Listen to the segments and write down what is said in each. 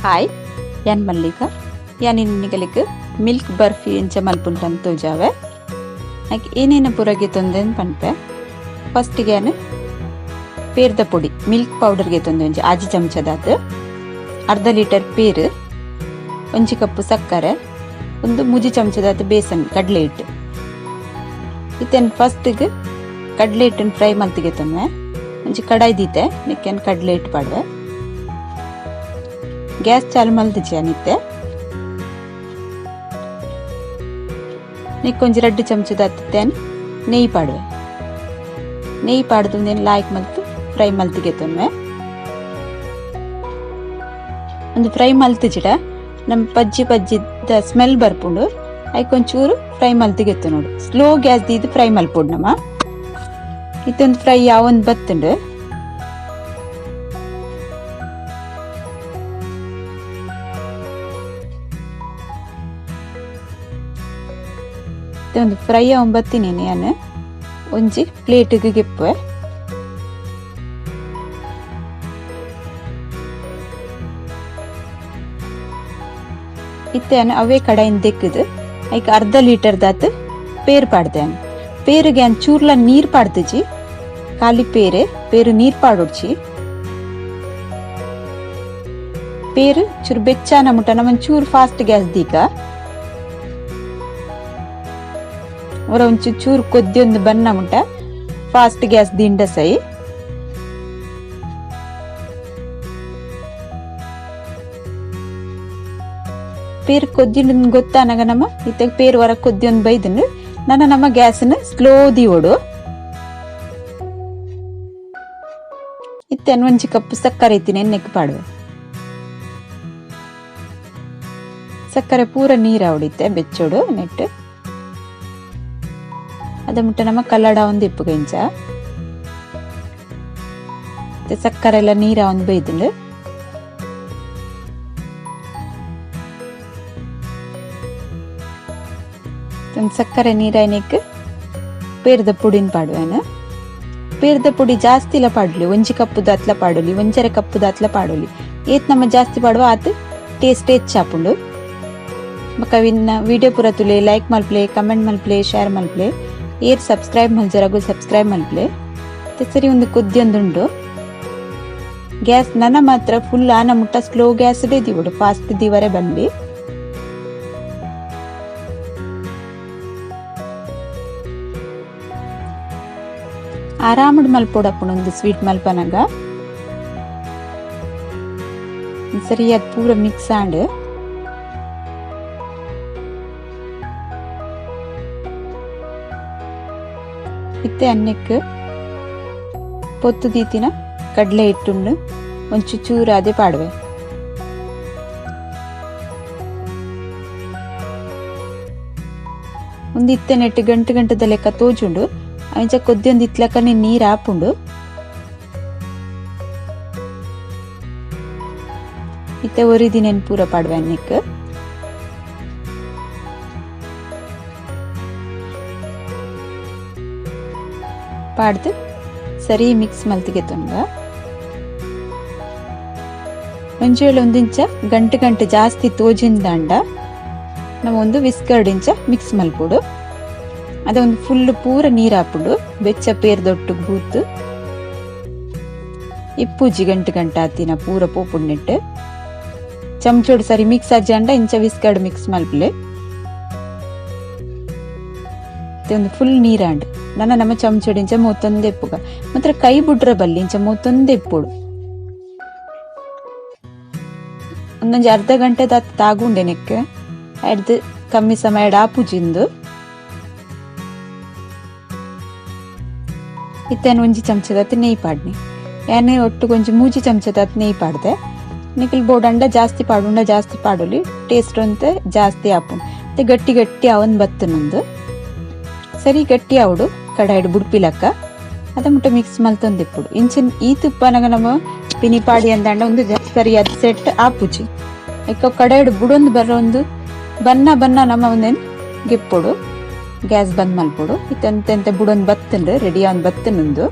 Hi ಯಾನ್ ಮಲ್ಲಿಕಾ ಯಾನ್ ಇನ್ನಿಗಲಿಕ್ milk barfi ಎಂಚ ಮಲ್ಪುಂಟಂತ ತೋಜಾವೆ ಆಯ್ಕೆ ಏನೇನು ಪೂರಗೆ ತೊಂದೆಂದು ಪನ್ಪೆ ಫಸ್ಟಿಗೆ ಯಾನ್ ಪೇರ್ದ ಪೊಡಿ ಮಿಲ್ಕ್ ಪೌಡರ್ಗೆ ತೊಂದೆ ಒಂಜಿ ಆಜಿ ಚಮಚದಾತು ಅರ್ಧ ಲೀಟರ್ ಪೇರು ಒಂಜಿ ಕಪ್ಪು ಸಕ್ಕರೆ ಒಂದು ಮುಜಿ ಚಮಚದಾತು ಬೇಸನ್ ಕಡಲೆ ಹಿಟ್ಟು ಇತ್ತೇನು ಫಸ್ಟಿಗೆ ಕಡಲೆ ಹಿಟ್ಟನ್ನು ಫ್ರೈ ಮಲ್ತಿಗೆ ತೊಂದೆ ಒಂಜಿ ಕಡಾಯಿ ದೀತೆ ನಿಕ್ಕೇನು ಕಡಲೆ ಹಿಟ್ಟು ಪಾಡುವೆ ಗ್ಯಾಸ್ ಚಾಲು ಮಲ್ದಿಚ್ಚೆ ನಿತ್ತೆ ನಿಕ್ಕೊಂಜಿ 2 ಚಮಚದ ಹತ್ತೇನು ನೆಯ್ಯಿ ಪಾಡುವೆ ನೆಯ್ಯಿ ಪಾಡ್ದು ಲಾಯ್ಕ್ ಮಲ್ತು ಫ್ರೈ ಮಲ್ತಿಗೆ ತೊನ್ವೆ ಒಂದು ಫ್ರೈ ಮಲ್ತಿಜಿಡ ನಮ್ಮ ಪಜ್ಜಿದ ಸ್ಮೆಲ್ ಬರ್ಪುಂಡು ಐಕೊಂಚೂರು ಫ್ರೈ ಮಲ್ತಿಗೆತ್ತು ನೋಡು ಸ್ಲೋ ಗ್ಯಾಸ್ ದೀದು ಫ್ರೈ ಮಲ್ಪುಡು ನಮ್ಮ ಇತ್ತೊಂದು ಫ್ರೈ ಯಾವೊಂದು ಬತ್ತುಂಡು ಒಂದು ಫ್ರೈ ಬತ್ತೀನಿ ನಾನು ಒಂಜಿ ಪ್ಲೇಟಿಗೆ ಗೆಪ್ಪೆ ಇತ್ತೇನು ಅವೇ ಕಡೆಯಿಂದ ತೆಕ್ಕದು ಐಕ್ ಅರ್ಧ ಲೀಟರ್ ದಾತ್ ಪೇರು ಪಾಡ್ದೇನು ಪೇರಿಗೆ ಚೂರ್ಲ ನೀರು ಪಾಡ್ದಜಿ ಖಾಲಿ ಪೇರು ನೀರು ಪಾಡೋಡ್ಚಿ ಪೇರು ಚೂರು ಬೆಚ್ಚಾನ ಮುಟ್ಟ ನಮ್ಮ ಚೂರು ಫಾಸ್ಟ್ ಗ್ಯಾಸ್ ದೀಕ ಅವರ ಒಂಚು ಚೂರು ಕೊದ್ದಿಯೊಂದು ಬನ್ನ ಮುಟ್ಟ ಫಾಸ್ಟ್ ಗ್ಯಾಸ್ ದಿಂಡ ಸೈ ಪೇರು ಕೊದ್ದಿನ ಗೊತ್ತಾನಾಗ ನಮ್ಮ ಇತ್ತ ಪೇರು ಹೊರ ಕೊದ್ದಿಯೊಂದು ಬೈದನು ನಮ್ಮ ಗ್ಯಾಸ್ನ ಸ್ಲೋ ದಿಯೋಡು ಇತ್ತೇನು ಒಂಜಿ ಕಪ್ಪು ಸಕ್ಕರೆ ಇತ್ತೀನಿ ಎಣ್ಣೆಗೆ ಪಾಡುವೆ ಸಕ್ಕರೆ ಪೂರ ನೀರು ಹೊಡಿತೆ ಬೆಚ್ಚೋಡು ನೆಟ್ಟು ಅದ ಮುಟ್ಟ ನಮ್ಮ ಕಲ್ಲಡ ಒಂದು ಇಪ್ಪು ಗೆಂಚ ಸಕ್ಕರೆ ಎಲ್ಲ ನೀರ ಒಂದು ಬೈದುಂಡು ಸಕ್ಕರೆ ನೀರೈನಿಕ್ ಪೇರ್ದ ಪುಡಿನ ಪಾಡುವೇನು ಪೇರ್ದ ಪುಡಿ ಜಾಸ್ತಿ ಇಲ್ಲ ಪಾಡಲಿ ಒಂಜಿ ಕಪ್ಪು ದಾತ್ಲ ಪಾಡಲಿ ಒಂಜರೆ ಕಪ್ಪು ದಾತ್ಲ ಪಾಡಲಿ ಏತ್ ನಮ್ಮ ಜಾಸ್ತಿ ಪಾಡುವ ಆತ್ ಟೇಸ್ಟ್ ಹೆಚ್ಚಾಪುಂಡು ಮಕ್ಕ ವಿಡಿಯೋ ಪೂರ ತುಲೆ ಲೈಕ್ ಮಲ್ಪ್ಲೆ ಕಮೆಂಟ್ ಮಲ್ಪ್ಲೆ ಶೇರ್ ಮಲ್ಪ್ಲೆ ಏರ್ ಸಬ್ಸ್ಕ್ರೈಬ್ ಮಲ್ಜರಾಗು ಸಬ್ಸ್ಕ್ರೈಬ್ ಮಲ್ಪ್ಲೆ ಸರಿ ಒಂದು ಕುದ್ದಿಯೊಂದುಂಡು ಗ್ಯಾಸ್ ನನ್ನ ಮಾತ್ರ ಫುಲ್ ಆನ ಮುಟ್ಟ ಸ್ಲೋ ಗ್ಯಾಸ್ ದಿವಡು ಫಾಸ್ಟ್ ದಿವರೆ ಬಂದು ಆರಾಮಡ್ ಮಲ್ಪೋಡಪ್ಪಣ ಒಂದು ಸ್ವೀಟ್ ಮಲ್ಪನಾಗ ಸರಿ ಅದು ಪೂರ ಮಿಕ್ಸ್ ಆಂಡ್ ಇತ್ತೆ ಅನ್ನಕ್ಕೆ ಪೊತ್ತು ದೀತಿನ ಕಡಲೆ ಹಿಟ್ಟುಂಡು ಒಂಚು ಚೂರು ಅದೇ ಪಾಡುವೆ ಒಂದು ಇತ್ತೆ ನೆಟ್ಟು ಗಂಟದ ಲೆಕ್ಕ ತೋಜುಂಡು ಅಂಚ ಕೊದ್ದಿಯೊಂದು ಇತ್ಲಕ್ಕನೆ ನೀರು ಹಾಪುಂಡು ಇತ್ತೆ ಒರಿದಿನೇನು ಪೂರ ಪಾಡುವೆ ಅನ್ನಕ್ಕೆ ಪಾಡ್ದು ಸರಿ ಮಿಕ್ಸ್ ಮಲ್ತಿಗೆ ತುಂಡ ಒಂಚೂರು ಒಂದಿಂಚ ಗಂಟೆ ಜಾಸ್ತಿ ತೋಜಿಂದಾಂಡ ನಾವು ಒಂದು ವಿಸ್ಕರ್ಡ್ ಇಂಚ ಮಿಕ್ಸ್ ಮಲ್ಪುಡು ಅದೊಂದು ಫುಲ್ ಪೂರ ನೀರು ಹಾಪುಡು ಬೆಚ್ಚ ಪೇರ್ದೊಟ್ಟು ಬೂತು ಇಪ್ಪುಜಿ ಗಂಟೆ ಆತಿನ ಪೂರ ಪೋಪುಡ್ ನೆಟ್ಟು ಚಮಚೋಡು ಸರಿ ಮಿಕ್ಸ್ ಅಜ್ಜಂಡ ಇಂಚ ವಿಸ್ಕರ್ಡ್ ಮಿಕ್ಸ್ ಮಲ್ಪಲೆ ಒಂದು ಫುಲ್ ನೀರಾಂಡ್ ನಮ್ಮ ಚಮಚೋಡಿ ಇಂಚ ಮೂವತ್ತೊಂದು ಎಪ್ಪುಗ ಮಾತ್ರ ಕೈ ಬುಡ್ರ ಬಲ್ಲಿ ಇಂಚ ಮೂವತ್ತೊಂದು ಎಪ್ಪುಡು ಒಂದೊಂದು ಅರ್ಧ ಗಂಟೆ ತಾಗುಂಡೆ ನೆಕ್ಕೆ ಹಿಡ್ದು ಕಮ್ಮಿ ಸಮಯ ಆಪುಜಿಂದು ಇತ್ತೇನು ಒಂಜಿ ಚಮಚದತ್ತು ನೆಯ್ಯಿ ಪಾಡ್ನಿ ಏನೇ ಒಟ್ಟು ಕೊಂಚ ಮೂಜಿ ಚಮಚದತ್ತು ನೆಯ್ಯಿ ಪಾಡ್ದೆ ನಿಖಿಲ್ ಬೋಡಂಡ ಜಾಸ್ತಿ ಪಾಡುಲಿ ಟೇಸ್ಟ್ ಅಂತ ಜಾಸ್ತಿ ಆಪು ಮತ್ತೆ ಗಟ್ಟಿ ಅವನ್ ಬತ್ತನೊಂದು ಸರಿ ಗಟ್ಟಿ ಅವಡು ಕಡಾಯಿಡು ಬುಡ್ಪಿಲಕ್ಕ ಅದ ಮುಟ್ಟ ಮಿಕ್ಸ್ ಮಲ್ತೊಂದಿಪ್ಪುಡು ಇಂಚಿನ ಈ ತುಪ್ಪನಾಗ ನಮ್ಮ ಪಿನಿಪಾಡಿ ಅಂದಾಂಡ ಒಂದು ಸರಿ ಅದು ಸೆಟ್ ಆಪುಜಿ ಯಾಕೆ ಕಡಾಯಿಡು ಬುಡೊಂದು ಬರೋಂದು ಬನ್ನ ನಮ್ಮ ಒಂದೇನು ಗೆಪ್ಪುಡು ಗ್ಯಾಸ್ ಬಂದ್ ಮಲ್ಪುಡು ಇತ್ತಂತೆ ಬುಡೊಂದು ಬತ್ತಂಡು ರೆಡಿ ಒಂದು ಬತ್ತನೊಂದು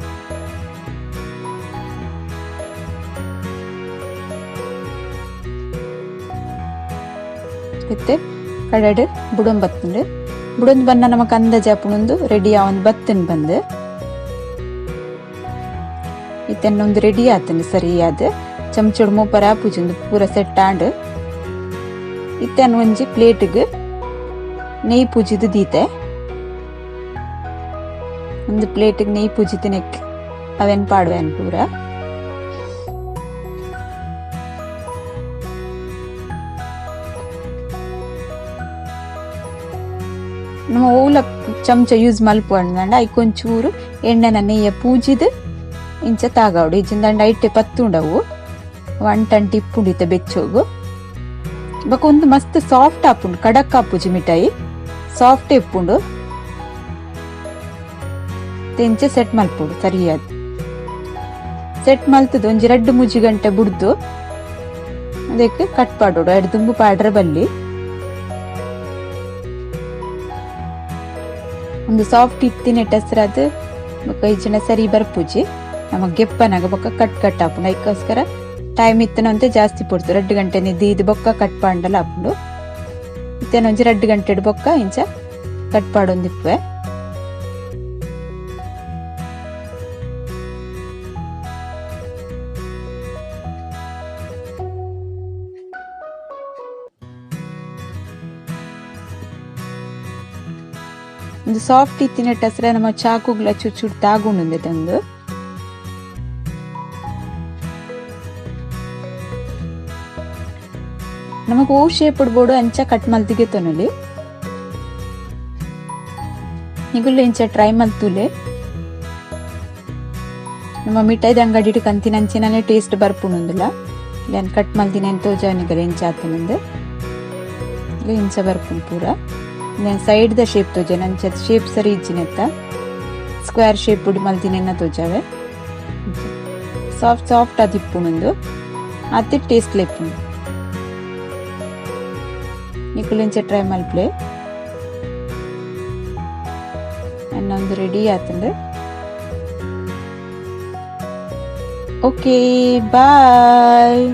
ಇತ್ತೆ ಕಡೆಡ್ ಬುಡೊಂದು ಬತ್ತುಂಡು ಬುಡೊಂದು ಬನ್ನ ನಮಕ್ ಅಂದಾಜ್ ಆಪುಂಡು ರೆಡಿ ಆವೊಂದು ಬತ್ತನ್ ಬಂದು ಇತ್ತೆನ್ನೊಂದು ರೆಡಿ ಆತಂಡು ಸರಿಯಾದ ಚಮಚೋಡು ಮೂಪರ ಆಪುಜುಂದು ಪೂರ ಸೆಟ್ ಆಂಡ್ ಇತ್ತೆನ್ ಒಂಜಿ ಪ್ಲೇಟ್ಗ್ ನೆಯ್ ಪೂಜಿದು ದೀತೆ ಒಂದು ಪ್ಲೇಟ್ಗ್ ನೆಯ್ ಪೂಜಿದು ನೆಕ್ ಅವೆನ್ ಪಾಡುವೆನ್ ಪೂರ ನಮ್ಮ ಓಲ ಚಮಚ ಯೂಸ್ ಮಲ್ಪಂಡ ಐಕೊಂಚೂರು ಎಣ್ಣೆನ ನೆಯ್ಯ ಪೂಜಿದು ಇಂಚ ತಾಗಾವಡು ಇಜಿಂದ ಐಟೆ ಪತ್ತುಂಡವು 120 ಇಪ್ಪುಂಡಿತ ಬೆಚ್ಚೋಗು ಬೊಕ ಒಂದು ಮಸ್ತ್ ಸಾಫ್ಟ್ ಆಪುಂಡು ಕಡಕ್ ಆಪುಜಿ ಮಿಠಾಯಿ ಸಾಫ್ಟ್ ಇಪ್ಪುಂಡು ತೆಂಚೆ ಸೆಟ್ ಮಲ್ಪುಡು ಸರಿಯಾದ ಸೆಟ್ ಮಲ್ತದು ಒಂಜಿ 2-3 ಗಂಟೆ ಬುಡ್ದು ಅದಕ್ಕೆ ಕಟ್ ಪಾಡೋಡು 2 ದುಂಬು ಪಾಡ್ರ ಬಲ್ಲಿ ಒಂದು ಸಾಫ್ಟ್ ಇತ್ತಿನ ಟೆಸ್ರಾದ್ ಬೊಕ ಇಜ್ಜಿನ ಸರಿ ಬರ್ಪುಜಿ ನಮಗ್ ಗೆಪ್ಪನಾಗ ಬೊಕ್ಕ ಕಟ್ ಆಪುಂಡು ಐಕೋಸ್ಕರ ಟೈಮ್ ಇತ್ತನಂತೆ ಜಾಸ್ತಿ ಪಡ್ತು 2 ಗಂಟೆ ನಿದ್ದು ಬೊಕ್ಕ ಕಟ್ ಪಾಂಡಲ ಆಪುಂಡು ಇತ್ತೇನ ಒಂಜಿ 2 ಗಂಟೆ ಬೊಕ್ಕ ಇಂಚ ಕಟ್ ಪಾಡೊಂದಿಪ್ಪೆ ಒಂದು ಸಾಫ್ಟ್ ಇತ್ತಿನ ಟೆಸ್ರ ನಮ್ಮ ಚಾಕುಗ್ಲ ಚುಚ್ಚುಡ್ ತಾಗುಂಡು ತಂದು ನಮಕ್ ಓ ಶೇಪ್ ಬೋಡು ಅಂಚ ಕಟ್ ಮಲ್ತಿಗೆ ತೊನಲಿ ನಿಗುಲ್ಲ ಇಂಚ ಟ್ರೈ ಮಲ್ತುಲೆ ನಮ್ಮ ಮಿಠಾಯಿದ ಅಂಗಡಿ ಕಂತಿನ ಅಂಚಿನೇ ಟೇಸ್ಟ್ ಬರ್ಪುಂಡುಂದಿಲ್ಲ ಇಲ್ಲೇನು ಕಟ್ ಮಲ್ತಿನ ತೋಜಾನಿಗಲ್ಲ ಇಂಚ ಆತನಂದು ಇಲ್ಲ ಇಂಚ ಬರ್ಪುಂಡು ಪೂರ నేను సైడ్ ద షేప్ తోజా నంచ షేప్ సరి ఇచ్చినెత్త స్క్వేర్ షేప్ ఉడి మల్తినెన్న తోజావే సాఫ్ట్ సాఫ్ట్ అది ఇప్పునుందు అతి టేస్ట్ లేపుండు ನಿಕುಲಿಂಚ ಟ್ರೈ ಮಲ್ಪ್ಲೆ ಅನ್ನೊಂದು ರೆಡಿ ಆತಂಡು ಓಕೆ ಬಾಯ್.